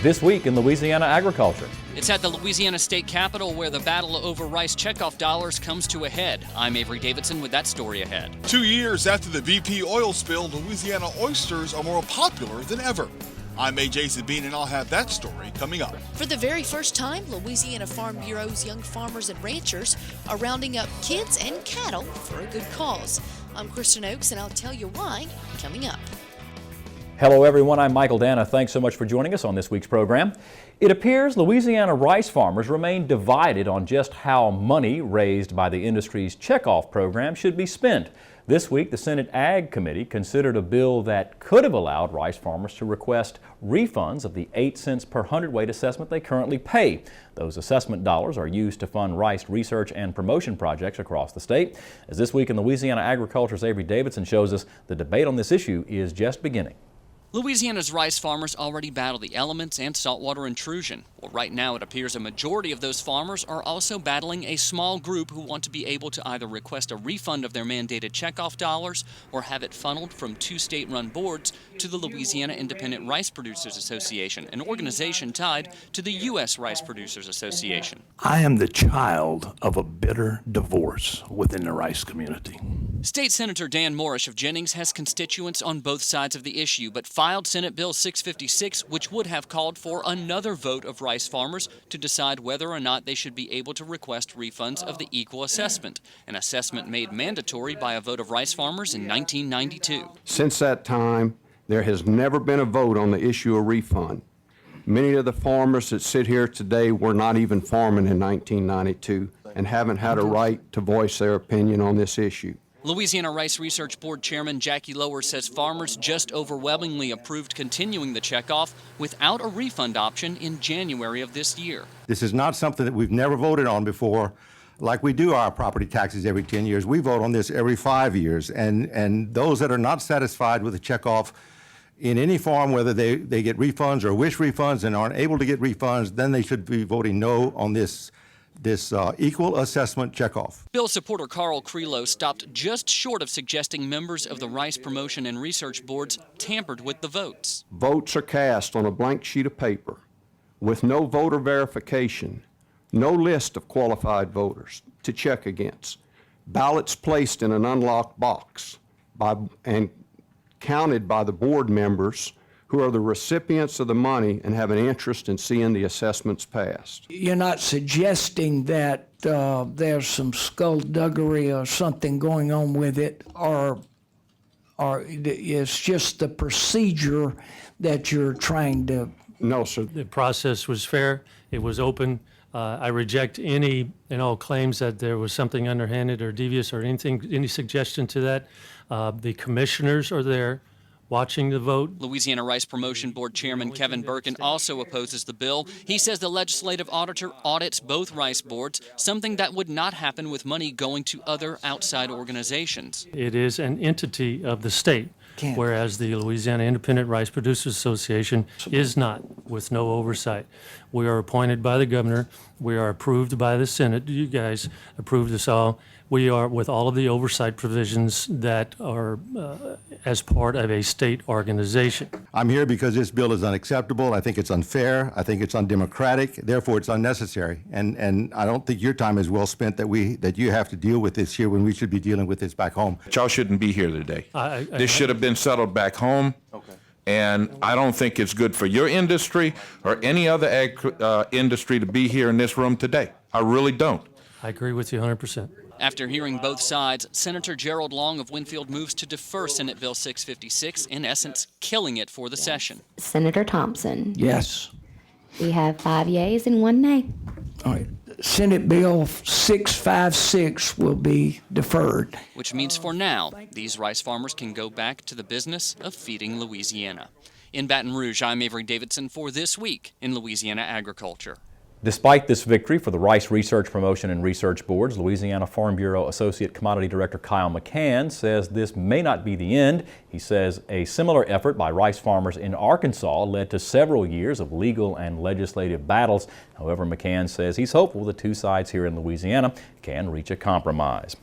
This week in Louisiana agriculture. It's at the Louisiana state capitol where the battle over rice checkoff dollars comes to a head. I'm Avery Davidson with that story ahead. 2 years after the BP oil spill, Louisiana oysters are more popular than ever. I'm Jason Bean, and I'll have that story coming up. For the very first time, Louisiana Farm Bureau's young farmers and ranchers are rounding up kids and cattle for a good cause. I'm Kristen Oakes, and I'll tell you why coming up. Hello everyone, I'm Michael Dana. Thanks so much for joining us on this week's program. It appears Louisiana rice farmers remain divided on just how money raised by the industry's Checkoff program should be spent. This week, the Senate Ag Committee considered a bill that could have allowed rice farmers to request refunds of the 8 cents per hundredweight assessment they currently pay. Those assessment dollars are used to fund rice research and promotion projects across the state. As This Week in Louisiana Agriculture's Avery Davidson shows us, the debate on this issue is just beginning. Louisiana's rice farmers already battle the elements and saltwater intrusion. Well, right now it appears a majority of those farmers are also battling a small group who want to be able to either request a refund of their mandated checkoff dollars or have it funneled from 2 state-run boards to the Louisiana Independent Rice Producers Association, an organization tied to the U.S. Rice Producers Association. I am the child of a bitter divorce within the rice community. State Senator Dan Morrish of Jennings has constituents on both sides of the issue, but filed Senate Bill 656, which would have called for another vote of rice farmers to decide whether or not they should be able to request refunds of the equal assessment, an assessment made mandatory by a vote of rice farmers in 1992. Since that time, there has never been a vote on the issue of refund. Many of the farmers that sit here today were not even farming in 1992 and haven't had a right to voice their opinion on this issue. Louisiana Rice Research Board Chairman Jackie Lower says farmers just overwhelmingly approved continuing the checkoff without a refund option in January of this year. This is not something that we've never voted on before. Like we do our property taxes every 10 years, we vote on this every 5 years. And those that are not satisfied with the checkoff in any form, whether they get refunds or wish refunds and aren't able to get refunds, then they should be voting no on this equal assessment checkoff. Bill supporter Carl Crelo stopped just short of suggesting members of the Rice Promotion and Research Boards tampered with the votes. Votes are cast on a blank sheet of paper with no voter verification, no list of qualified voters to check against, ballots placed in an unlocked box and counted by the board members who are the recipients of the money and have an interest in seeing the assessments passed. You're not suggesting that there's some skullduggery or something going on with it, or it's just the procedure that you're trying to... No, sir. The process was fair. It was open. I reject any and all claims that there was something underhanded or devious or any suggestion to that. The commissioners are there watching the vote. Louisiana Rice Promotion Board Chairman Kevin Birkin also opposes the bill. He says the legislative auditor audits both rice boards, something that would not happen with money going to other outside organizations. It is an entity of the state, whereas the Louisiana Independent Rice Producers Association is not, with no oversight. We are appointed by the governor. We are approved by the Senate. You guys approved us all. We are with all of the oversight provisions that are as part of a state organization. I'm here because this bill is unacceptable. I think it's unfair. I think it's undemocratic. Therefore, it's unnecessary. And I don't think your time is well spent that you have to deal with this here when we should be dealing with this back home. Y'all shouldn't be here today. This should have been settled back home. Okay. And I don't think it's good for your industry or any other industry to be here in this room today. I really don't. I agree with you 100%. After hearing both sides, Senator Gerald Long of Winfield moves to defer Senate Bill 656, in essence, killing it for the session. Senator Thompson. Yes. We have 5 yeas and 1 nay. All right. Senate Bill 656 will be deferred. Which means for now, these rice farmers can go back to the business of feeding Louisiana. In Baton Rouge, I'm Avery Davidson for This Week in Louisiana Agriculture. Despite this victory for the Rice Research Promotion and Research Boards, Louisiana Farm Bureau Associate Commodity Director Kyle McCann says this may not be the end. He says a similar effort by rice farmers in Arkansas led to several years of legal and legislative battles. However, McCann says he's hopeful the two sides here in Louisiana can reach a compromise.